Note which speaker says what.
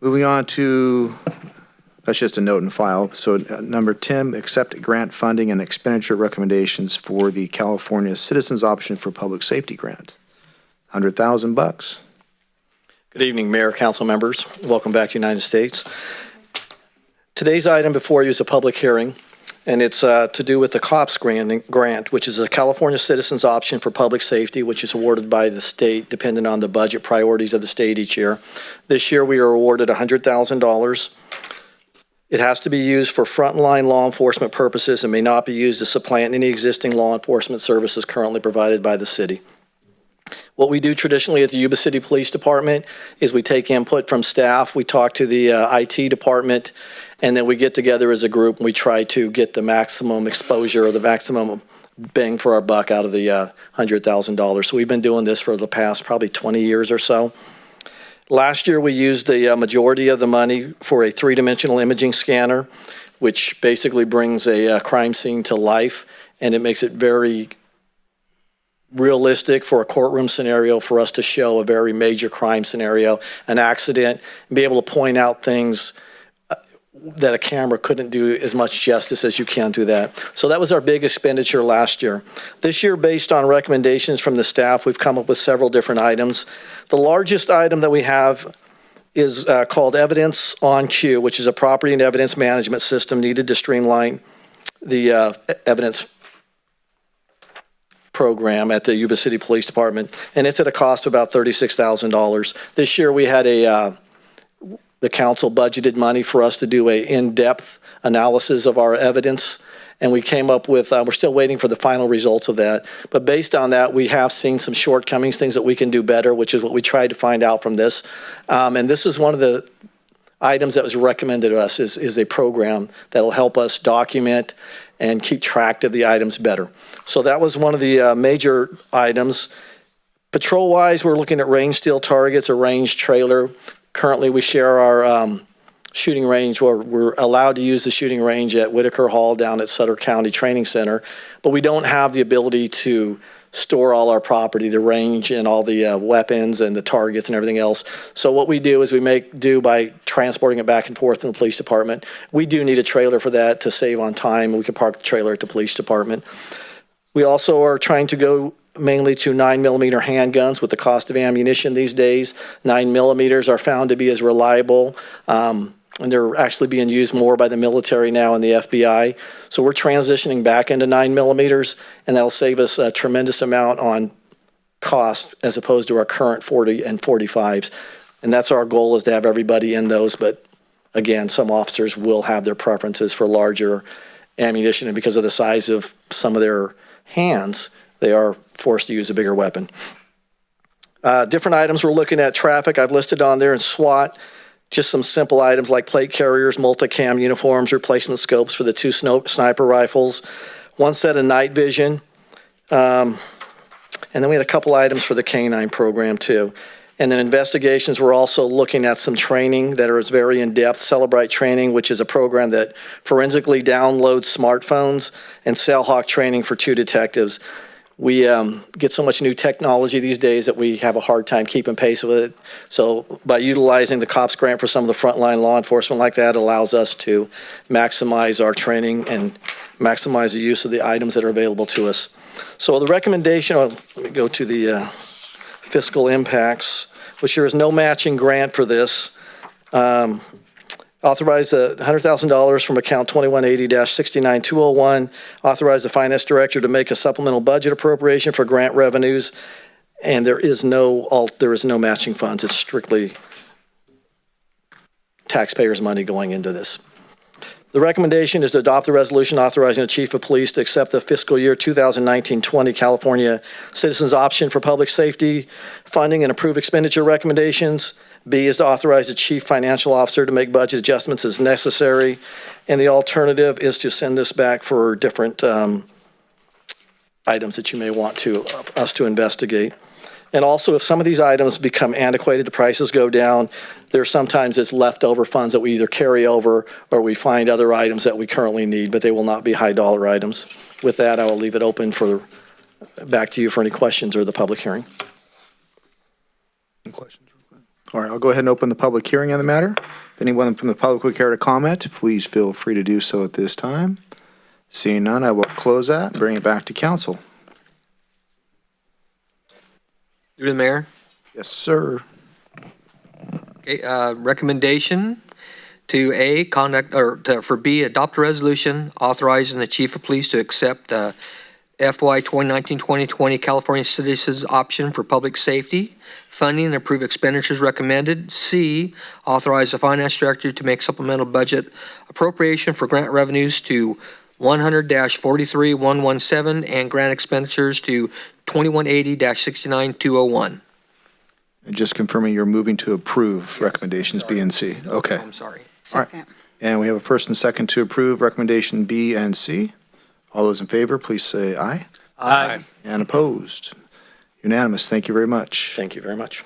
Speaker 1: Moving on to, that's just a note and file. So number 10, accept grant funding and expenditure recommendations for the California Citizens Option for Public Safety Grant. $100,000.
Speaker 2: Good evening, Mayor, Council members. Welcome back to the United States. Today's item before you is a public hearing, and it's to do with the COPS grant, which is a California Citizens Option for Public Safety, which is awarded by the state depending on the budget priorities of the state each year. This year, we are awarded $100,000. It has to be used for frontline law enforcement purposes and may not be used to supplant any existing law enforcement services currently provided by the city. What we do traditionally at the Yuba City Police Department is we take input from staff, we talk to the IT department, and then we get together as a group and we try to get the maximum exposure or the maximum bang for our buck out of the $100,000. So we've been doing this for the past probably 20 years or so. Last year, we used the majority of the money for a three-dimensional imaging scanner, which basically brings a crime scene to life, and it makes it very realistic for a courtroom scenario for us to show a very major crime scenario, an accident, and be able to point out things that a camera couldn't do as much justice as you can through that. So that was our big expenditure last year. This year, based on recommendations from the staff, we've come up with several different items. The largest item that we have is called Evidence on Queue, which is a property and evidence management system needed to streamline the evidence program at the Yuba City Police Department, and it's at a cost of about $36,000. This year we had the council budgeted money for us to do a in-depth analysis of our evidence, and we came up with, we're still waiting for the final results of that, but based on that, we have seen some shortcomings, things that we can do better, which is what we tried to find out from this. And this is one of the items that was recommended to us is a program that'll help us document and keep track of the items better. So that was one of the major items. Patrol-wise, we're looking at range steel targets, a range trailer. Currently, we share our shooting range, where we're allowed to use the shooting range at Whitaker Hall down at Sutter County Training Center, but we don't have the ability to store all our property, the range and all the weapons and the targets and everything else. So what we do is we make do by transporting it back and forth in the police department. We do need a trailer for that to save on time. We can park the trailer at the police department. We also are trying to go mainly to 9mm handguns with the cost of ammunition these days. 9mm are found to be as reliable, and they're actually being used more by the military now and the FBI. So we're transitioning back into 9mm, and that'll save us a tremendous amount on cost as opposed to our current 40 and 45s. And that's our goal, is to have everybody in those. But again, some officers will have their preferences for larger ammunition, and because of the size of some of their hands, they are forced to use a bigger weapon. Different items we're looking at: traffic, I've listed on there, and SWAT. Just some simple items like plate carriers, multicam uniforms, replacement scopes for the 2 sniper rifles, 1 set of night vision, and then we had a couple items for the K-9 program too. And then investigations, we're also looking at some training that is very in-depth. Celebrite Training, which is a program that forensically downloads smartphones, and Sailhawk Training for 2 detectives. We get so much new technology these days that we have a hard time keeping pace with it. So by utilizing the COPS grant for some of the frontline law enforcement like that, it allows us to maximize our training and maximize the use of the items that are available to us. So the recommendation, let me go to the fiscal impacts, which there is no matching grant for this. Authorize $100,000 from account 2180-69201. Authorize the finance director to make a supplemental budget appropriation for grant revenues, and there is no matching funds. It's strictly taxpayers' money going into this. The recommendation is to adopt the resolution authorizing the chief of police to accept the fiscal year 2019-20 California Citizens Option for Public Safety funding and approve expenditure recommendations. B is to authorize the chief financial officer to make budget adjustments as necessary. And the alternative is to send this back for different items that you may want us to investigate. And also, if some of these items become antiquated, the prices go down, there's sometimes it's leftover funds that we either carry over or we find other items that we currently need, but they will not be high dollar items. With that, I will leave it open back to you for any questions or the public hearing.
Speaker 1: Any questions? All right, I'll go ahead and open the public hearing on the matter. If anyone from the public would care to comment, please feel free to do so at this time. Seeing none, I will close that and bring it back to council.
Speaker 3: Through the mayor.
Speaker 1: Yes, sir.
Speaker 3: Okay, recommendation to A, conduct, or for B, adopt a resolution authorizing the chief of police to accept FY 2019-2020 California Citizens Option for Public Safety funding and approve expenditures recommended. C, authorize the finance director to make supplemental budget appropriation for grant revenues to 100-43117 and grant expenditures to 2180-69201.
Speaker 1: And just confirming you're moving to approve recommendations B and C. Okay.
Speaker 3: I'm sorry.
Speaker 4: Second.
Speaker 1: And we have a first and second to approve recommendation B and C. All those in favor, please say aye.
Speaker 3: Aye.
Speaker 1: And opposed? Unanimous. Thank you very much.
Speaker 2: Thank you very much.